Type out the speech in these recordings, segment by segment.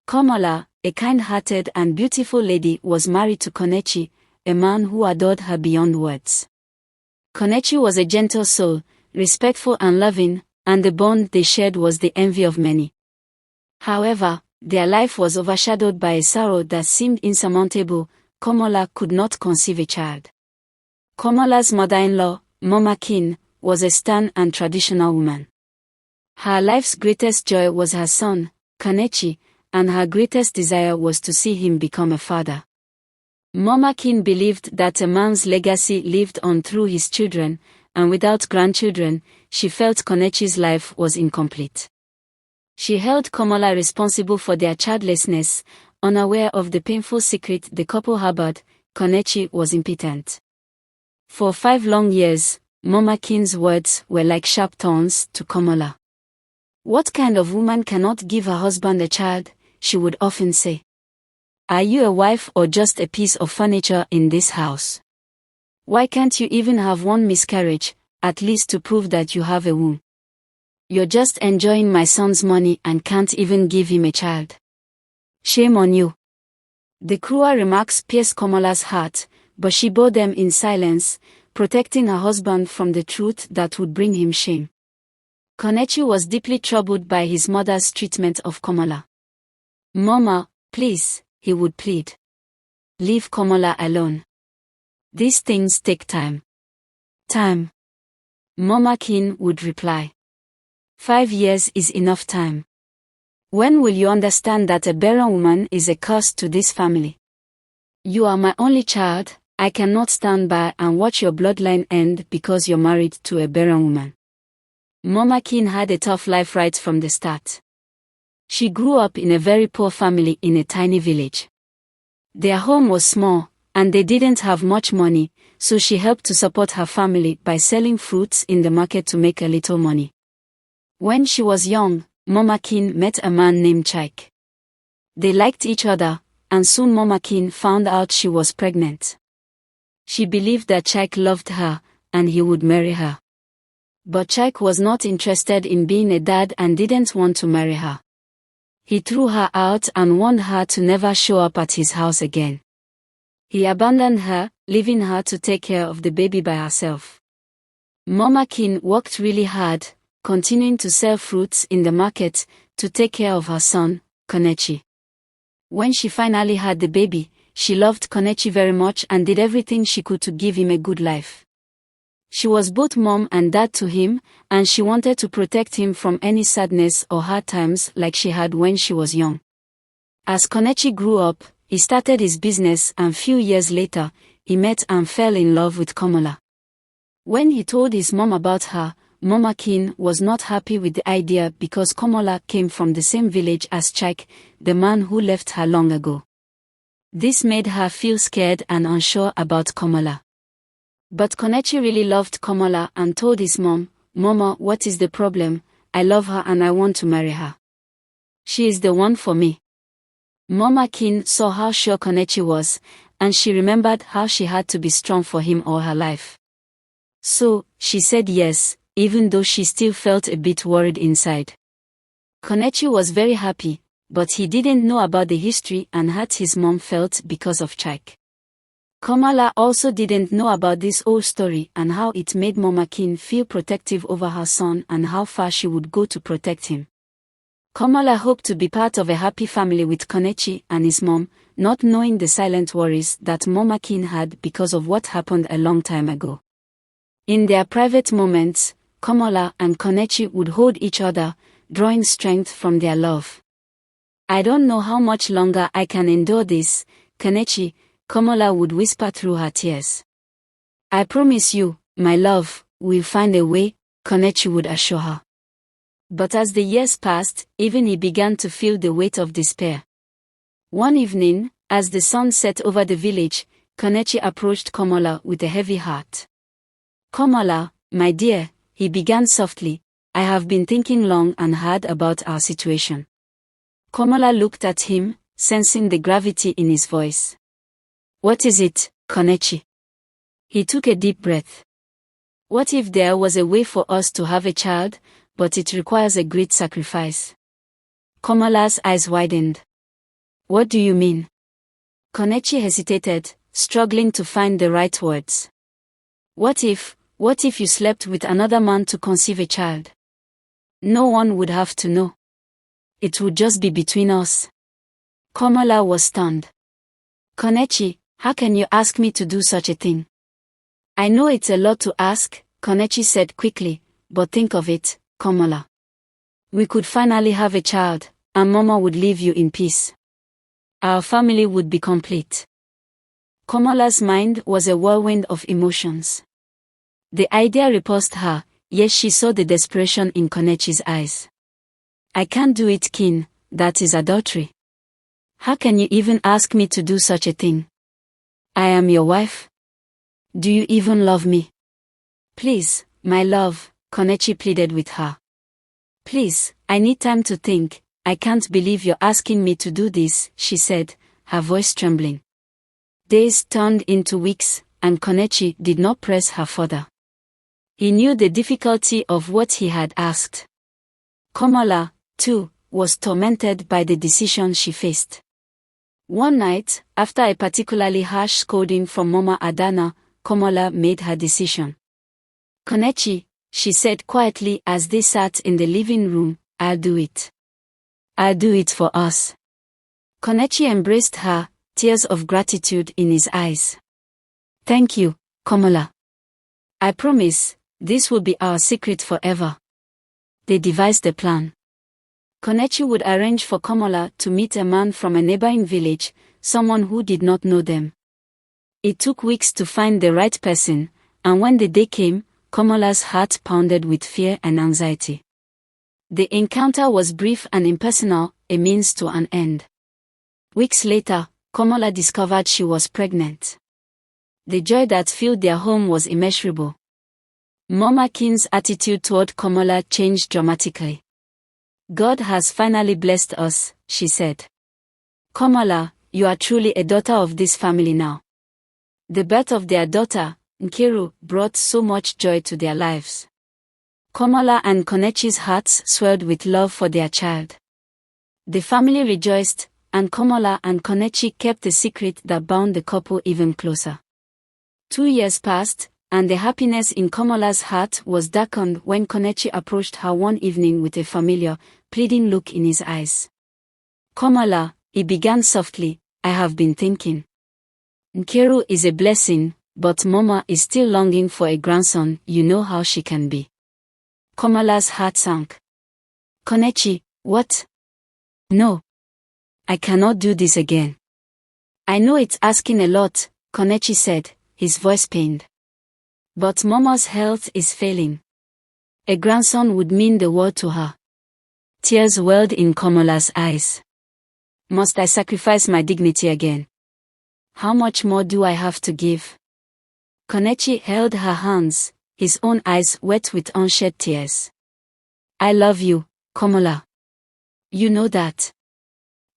Komola, a kind-hearted and beautiful lady, was married to Konechi, a man who adored her beyond words. Konechi was a gentle soul, respectful and loving, and the bond they shared was the envy of many. However, their life was overshadowed by a sorrow that seemed insurmountable. Komola could not conceive a child. Komola's mother-in-law, Mama Kin, was a stern and traditional woman. Her life's greatest joy was her son, Konechi, and her greatest desire was to see him become a father. Mama Kin believed that a man's legacy lived on through his children, and without grandchildren, she felt Konechi's life was incomplete. She held Komola responsible for their childlessness, unaware of the painful secret the couple harbored. Konechi was impotent. For 5 long years, Mama Kin's words were like sharp thorns to Komola. "What kind of woman cannot give her husband a child?" she would often say. "Are you a wife or just a piece of furniture in this house? Why can't you even have one miscarriage, at least to prove that you have a womb? You're just enjoying my son's money and can't even give him a child. Shame on you." The cruel remarks pierced Komola's heart, but she bore them in silence, protecting her husband from the truth that would bring him shame. Konechi was deeply troubled by his mother's treatment of Komola. "Mama, please," he would plead. "Leave Komola alone. These things take time." "Time?" Mama Kin would reply. 5 years is enough time. When will you understand that a barren woman is a curse to this family? You are my only child. I cannot stand by and watch your bloodline end because you're married to a barren woman." Mama Kin had a tough life right from the start. She grew up in a very poor family in a tiny village. Their home was small, and they didn't have much money, so she helped to support her family by selling fruits in the market to make a little money. When she was young, Mama Kin met a man named Chike. They liked each other, and soon Mama Kin found out she was pregnant. She believed that Chike loved her, and he would marry her. But Chike was not interested in being a dad and didn't want to marry her. He threw her out and warned her to never show up at his house again. He abandoned her, leaving her to take care of the baby by herself. Mama Kin worked really hard, continuing to sell fruits in the market, to take care of her son, Konechi. When she finally had the baby, she loved Konechi very much and did everything she could to give him a good life. She was both mom and dad to him, and she wanted to protect him from any sadness or hard times like she had when she was young. As Konechi grew up, he started his business, and few years later, he met and fell in love with Komola. When he told his mom about her, Mama Kin was not happy with the idea because Komola came from the same village as Chike, the man who left her long ago. This made her feel scared and unsure about Komola. But Konechi really loved Komola and told his mom, "Mama, what is the problem? I love her and I want to marry her. She is the one for me." Mama Kin saw how sure Konechi was, and she remembered how she had to be strong for him all her life. So, she said yes, even though she still felt a bit worried inside. Konechi was very happy, but he didn't know about the history and hurt his mom felt because of Chike. Komola also didn't know about this whole story and how it made Mama Kin feel protective over her son and how far she would go to protect him. Komola hoped to be part of a happy family with Konechi and his mom, not knowing the silent worries that Mama Kin had because of what happened a long time ago. In their private moments, Komola and Konechi would hold each other, drawing strength from their love. "I don't know how much longer I can endure this, Konechi," Komola would whisper through her tears. "I promise you, my love, we'll find a way," Konechi would assure her. But as the years passed, even he began to feel the weight of despair. One evening, as the sun set over the village, Konechi approached Komola with a heavy heart. "Komola, my dear," he began softly, "I have been thinking long and hard about our situation." Komola looked at him, sensing the gravity in his voice. "What is it, Konechi?" He took a deep breath. "What if there was a way for us to have a child, but it requires a great sacrifice?" Komola's eyes widened. What do you mean? Konechi hesitated, struggling to find the right words. What if you slept with another man to conceive a child? No one would have to know. It would just be between us. Komola was stunned. Konechi, how can you ask me to do such a thing? I know it's a lot to ask, Konechi said quickly, but think of it, Komola. We could finally have a child, and Mama would leave you in peace. Our family would be complete. Komola's mind was a whirlwind of emotions. The idea repulsed her, yet she saw the desperation in Konechi's eyes. I can't do it, Kin, that is adultery. How can you even ask me to do such a thing? I am your wife. Do you even love me? Please, my love, Konechi pleaded with her. Please, I need time to think. I can't believe you're asking me to do this, she said, her voice trembling. Days turned into weeks, and Konechi did not press her further. He knew the difficulty of what he had asked. Komola, too, was tormented by the decision she faced. One night, after a particularly harsh scolding from Mama Adana, Komola made her decision. Konechi, she said quietly as they sat in the living room, I'll do it. I'll do it for us. Konechi embraced her, tears of gratitude in his eyes. Thank you, Komola. I promise, this will be our secret forever. They devised a plan. Konechi would arrange for Komola to meet a man from a neighboring village, someone who did not know them. It took weeks to find the right person, and when the day came, Komola's heart pounded with fear and anxiety. The encounter was brief and impersonal, a means to an end. Weeks later, Komola discovered she was pregnant. The joy that filled their home was immeasurable. Mama Kin's attitude toward Komola changed dramatically. God has finally blessed us, she said. Komola, you are truly a daughter of this family now. The birth of their daughter, Nkiru, brought so much joy to their lives. Komola and Konechi's hearts swelled with love for their child. The family rejoiced, and Komola and Konechi kept the secret that bound the couple even closer. 2 years passed, and the happiness in Komola's heart was darkened when Konechi approached her one evening with a familiar, pleading look in his eyes. Komola, he began softly, I have been thinking. Nkiru is a blessing, but Mama is still longing for a grandson, you know how she can be. Komola's heart sank. Konechi, what? No. I cannot do this again. I know it's asking a lot, Konechi said, his voice pained. But Mama's health is failing. A grandson would mean the world to her. Tears welled in Komola's eyes. Must I sacrifice my dignity again? How much more do I have to give? Konechi held her hands, his own eyes wet with unshed tears. I love you, Komola. You know that.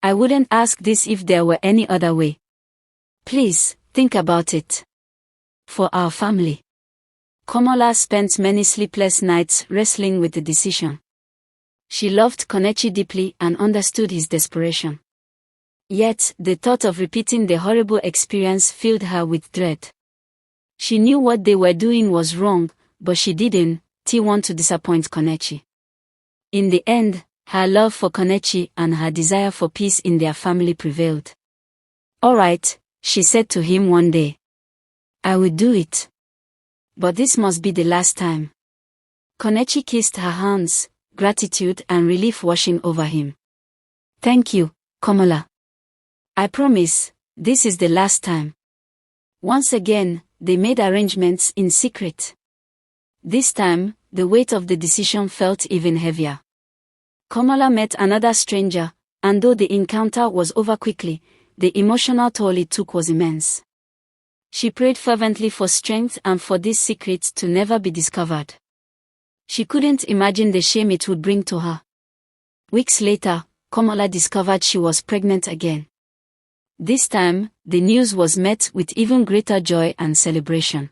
I wouldn't ask this if there were any other way. Please, think about it. For our family. Komola spent many sleepless nights wrestling with the decision. She loved Konechi deeply and understood his desperation. Yet, the thought of repeating the horrible experience filled her with dread. She knew what they were doing was wrong, but she didn't want to disappoint Konechi. In the end, her love for Konechi and her desire for peace in their family prevailed. All right, she said to him one day. I will do it. But this must be the last time. Konechi kissed her hands, gratitude and relief washing over him. Thank you, Komola. I promise, this is the last time. Once again, they made arrangements in secret. This time, the weight of the decision felt even heavier. Komola met another stranger, and though the encounter was over quickly, the emotional toll it took was immense. She prayed fervently for strength and for this secret to never be discovered. She couldn't imagine the shame it would bring to her. Weeks later, Komola discovered she was pregnant again. This time, the news was met with even greater joy and celebration.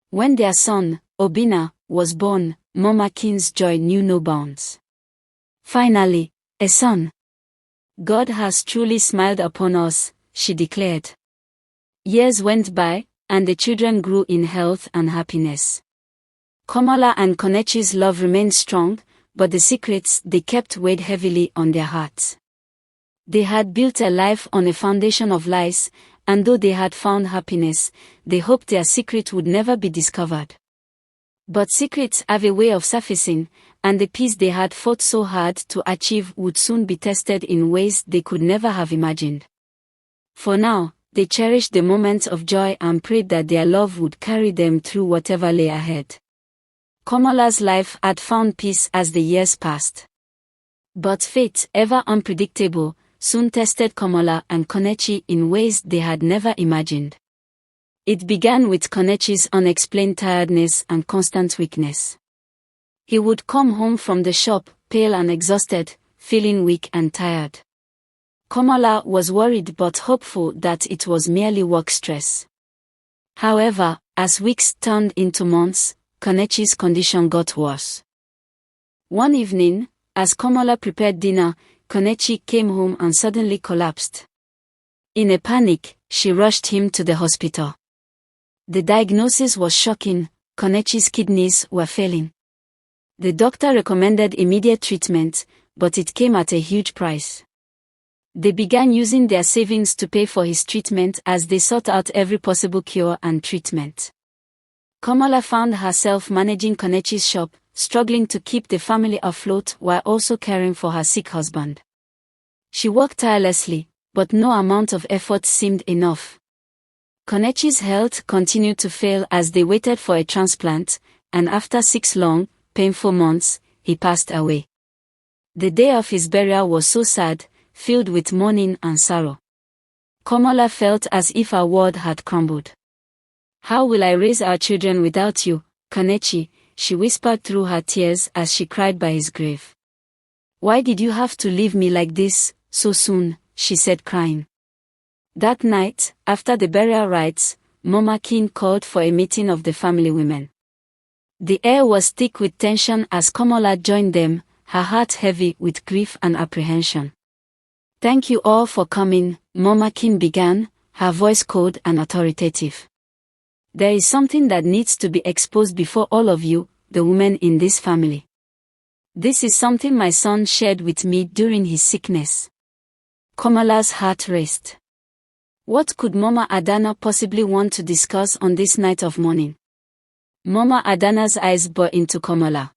When their son, Obina, was born, Mama Kin's joy knew no bounds. Finally, a son. God has truly smiled upon us, she declared. Years went by, and the children grew in health and happiness. Komola and Konechi's love remained strong, but the secrets they kept weighed heavily on their hearts. They had built a life on a foundation of lies, and though they had found happiness, they hoped their secret would never be discovered. But secrets have a way of surfacing, and the peace they had fought so hard to achieve would soon be tested in ways they could never have imagined. For now, they cherished the moments of joy and prayed that their love would carry them through whatever lay ahead. Komola's life had found peace as the years passed. But fate, ever unpredictable, soon tested Komola and Konechi in ways they had never imagined. It began with Konechi's unexplained tiredness and constant weakness. He would come home from the shop, pale and exhausted, feeling weak and tired. Komola was worried but hopeful that it was merely work stress. However, as weeks turned into months, Konechi's condition got worse. One evening, as Komola prepared dinner, Konechi came home and suddenly collapsed. In a panic, she rushed him to the hospital. The diagnosis was shocking: Konechi's kidneys were failing. The doctor recommended immediate treatment, but it came at a huge price. They began using their savings to pay for his treatment as they sought out every possible cure and treatment. Komola found herself managing Konechi's shop, struggling to keep the family afloat while also caring for her sick husband. She worked tirelessly, but no amount of effort seemed enough. Konechi's health continued to fail as they waited for a transplant, and after 6 long, painful months, he passed away. The day of his burial was so sad, filled with mourning and sorrow. Komola felt as if her world had crumbled. "How will I raise our children without you, Konechi?" she whispered through her tears as she cried by his grave. "Why did you have to leave me like this, so soon?" she said, crying. That night, after the burial rites, Mama Kin called for a meeting of the family women. The air was thick with tension as Komola joined them, her heart heavy with grief and apprehension. "Thank you all for coming," Mama Kin began, her voice cold and authoritative. "There is something that needs to be exposed before all of you, the women in this family. This is something my son shared with me during his sickness." Komola's heart raced. What could Mama Adana possibly want to discuss on this night of mourning? Mama Adana's eyes bored into Komola.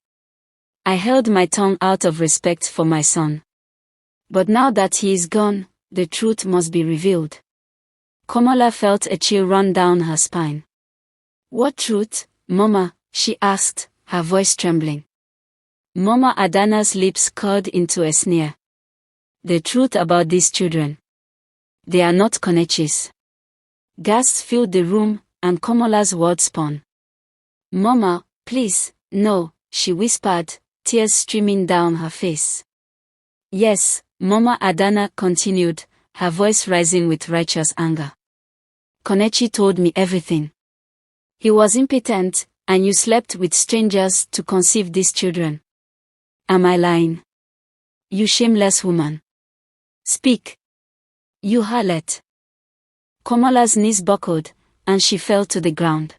"I held my tongue out of respect for my son. But now that he is gone, the truth must be revealed." Komola felt a chill run down her spine. "What truth, Mama?" she asked, her voice trembling. Mama Adana's lips curled into a sneer. "The truth about these children. They are not Konechi's." Gasps filled the room, and Komola's words spun. "Mama, please, no," she whispered, tears streaming down her face. "Yes," Mama Adana continued, her voice rising with righteous anger. "Konechi told me everything. He was impotent, and you slept with strangers to conceive these children. Am I lying? You shameless woman. Speak. You harlot." Komola's knees buckled, and she fell to the ground.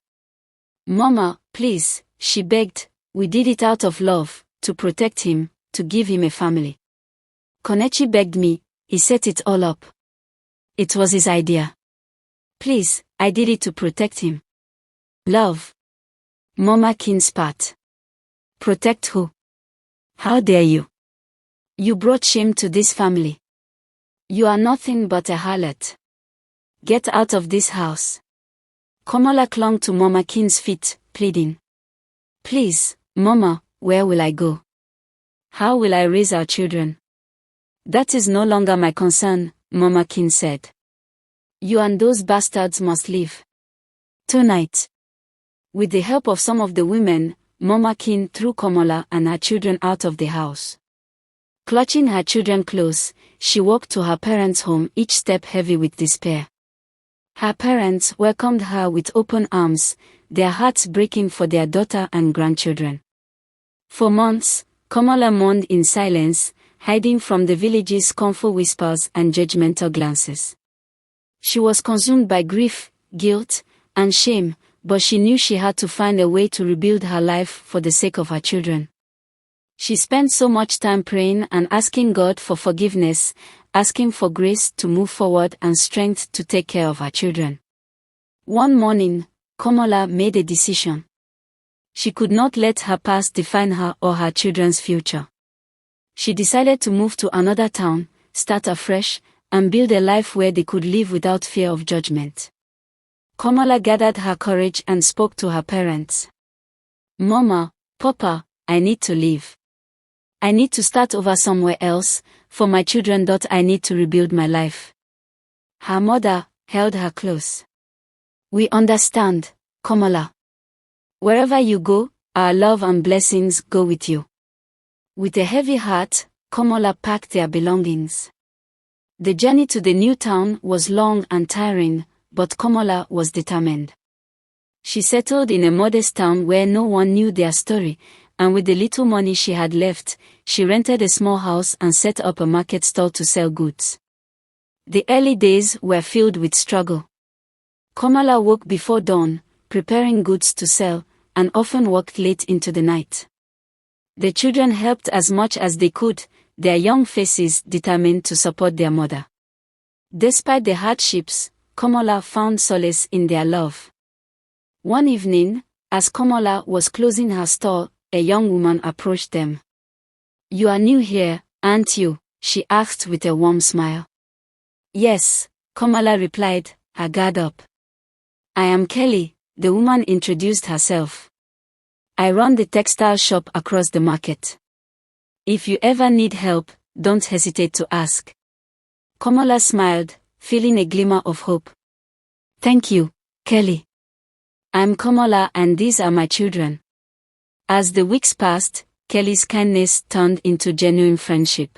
"Mama, please," she begged, "we did it out of love, to protect him, to give him a family. Konechi begged me, he set it all up. It was his idea. Please, I did it to protect him." "Love?" Mama Kin spat. "Protect who? How dare you? You brought shame to this family. You are nothing but a harlot. Get out of this house." Komola clung to Mama Kin's feet, pleading. "Please, Mama, where will I go? How will I raise our children?" "That is no longer my concern," Mama Kin said. "You and those bastards must leave. Tonight." With the help of some of the women, Mama Kin threw Komola and her children out of the house. Clutching her children close, she walked to her parents' home, each step heavy with despair. Her parents welcomed her with open arms, their hearts breaking for their daughter and grandchildren. For months, Komola mourned in silence, hiding from the village's scornful whispers and judgmental glances. She was consumed by grief, guilt, and shame, but she knew she had to find a way to rebuild her life for the sake of her children. She spent so much time praying and asking God for forgiveness, asking for grace to move forward and strength to take care of her children. One morning, Komola made a decision. She could not let her past define her or her children's future. She decided to move to another town, start afresh, and build a life where they could live without fear of judgment. Komola gathered her courage and spoke to her parents. "Mama, Papa, I need to leave. I need to start over somewhere else. For my children. I need to rebuild my life." Her mother held her close. "We understand, Komola. Wherever you go, our love and blessings go with you." With a heavy heart, Komola packed their belongings. The journey to the new town was long and tiring, but Komola was determined. She settled in a modest town where no one knew their story, and with the little money she had left, she rented a small house and set up a market stall to sell goods. The early days were filled with struggle. Komola woke before dawn, preparing goods to sell, and often worked late into the night. The children helped as much as they could, their young faces determined to support their mother. Despite the hardships, Komola found solace in their love. One evening, as Komola was closing her store, a young woman approached them. "You are new here, aren't you?" she asked with a warm smile. "Yes," Komola replied, her guard up. "I am Kelly," the woman introduced herself. "I run the textile shop across the market. If you ever need help, don't hesitate to ask." Komola smiled, feeling a glimmer of hope. "Thank you, Kelly. I'm Komola and these are my children." As the weeks passed, Kelly's kindness turned into genuine friendship.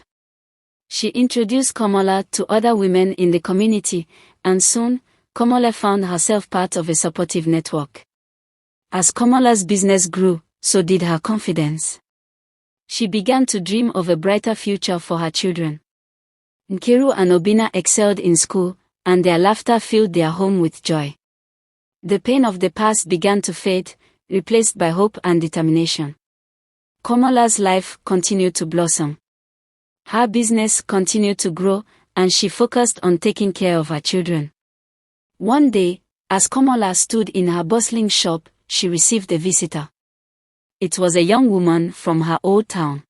She introduced Komola to other women in the community, and soon, Komola found herself part of a supportive network. As Komola's business grew, so did her confidence. She began to dream of a brighter future for her children. Nkiru and Obina excelled in school, and their laughter filled their home with joy. The pain of the past began to fade, replaced by hope and determination. Komola's life continued to blossom. Her business continued to grow, and she focused on taking care of her children. One day, as Komola stood in her bustling shop, she received a visitor. It was a young woman from her old town.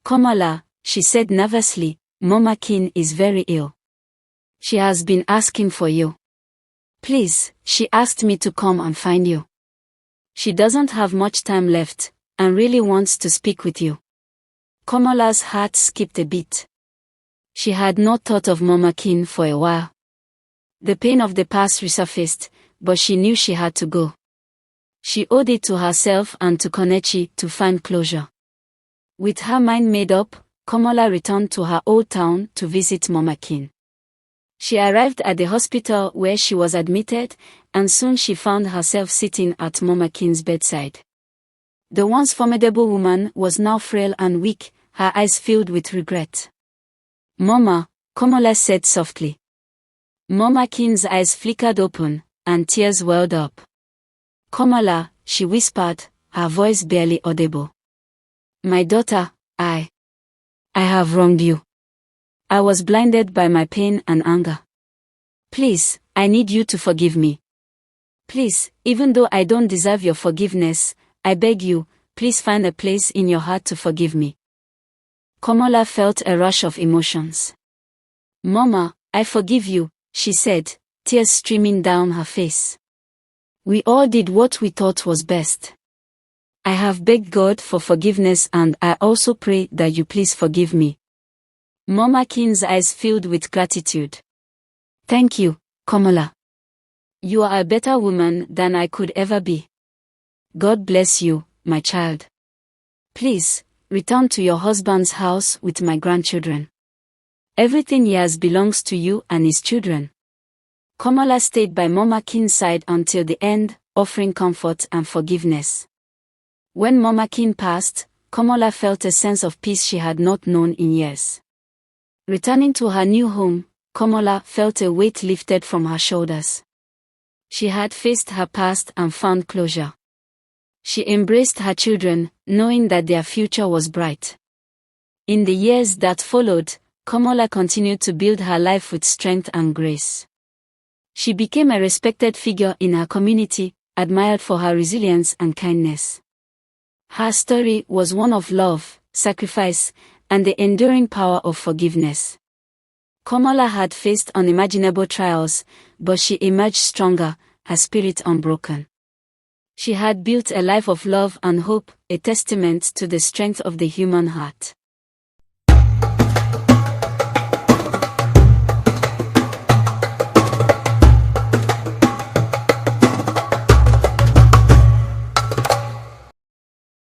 "Komola," she said nervously, "Mama Kin is very ill. She has been asking for you. Please, she asked me to come and find you. She doesn't have much time left, and really wants to speak with you." Komola's heart skipped a beat. She had not thought of Mama Kin for a while. The pain of the past resurfaced, but she knew she had to go. She owed it to herself and to Kichi to find closure. With her mind made up, Komola returned to her old town to visit Mama Kin. She arrived at the hospital where she was admitted, and soon she found herself sitting at Mama Kin's bedside. The once formidable woman was now frail and weak, her eyes filled with regret. "Mama," Komola said softly. Mama Kin's eyes flickered open, and tears welled up. "Komola," she whispered, her voice barely audible. "My daughter, I have wronged you. I was blinded by my pain and anger. Please, I need you to forgive me. Please, even though I don't deserve your forgiveness, I beg you, please find a place in your heart to forgive me." Komola felt a rush of emotions. "Mama, I forgive you," she said, tears streaming down her face. "We all did what we thought was best. I have begged God for forgiveness and I also pray that you please forgive me." Mama Kin's eyes filled with gratitude. "Thank you, Komola. You are a better woman than I could ever be. God bless you, my child. Please, return to your husband's house with my grandchildren. Everything he has belongs to you and his children." Komola stayed by Mama Kin's side until the end, offering comfort and forgiveness. When Mama Kin passed, Komola felt a sense of peace she had not known in years. Returning to her new home, Komola felt a weight lifted from her shoulders. She had faced her past and found closure. She embraced her children, knowing that their future was bright. In the years that followed, Komola continued to build her life with strength and grace. She became a respected figure in her community, admired for her resilience and kindness. Her story was one of love, sacrifice, and the enduring power of forgiveness. Komola had faced unimaginable trials, but she emerged stronger, her spirit unbroken. She had built a life of love and hope, a testament to the strength of the human heart.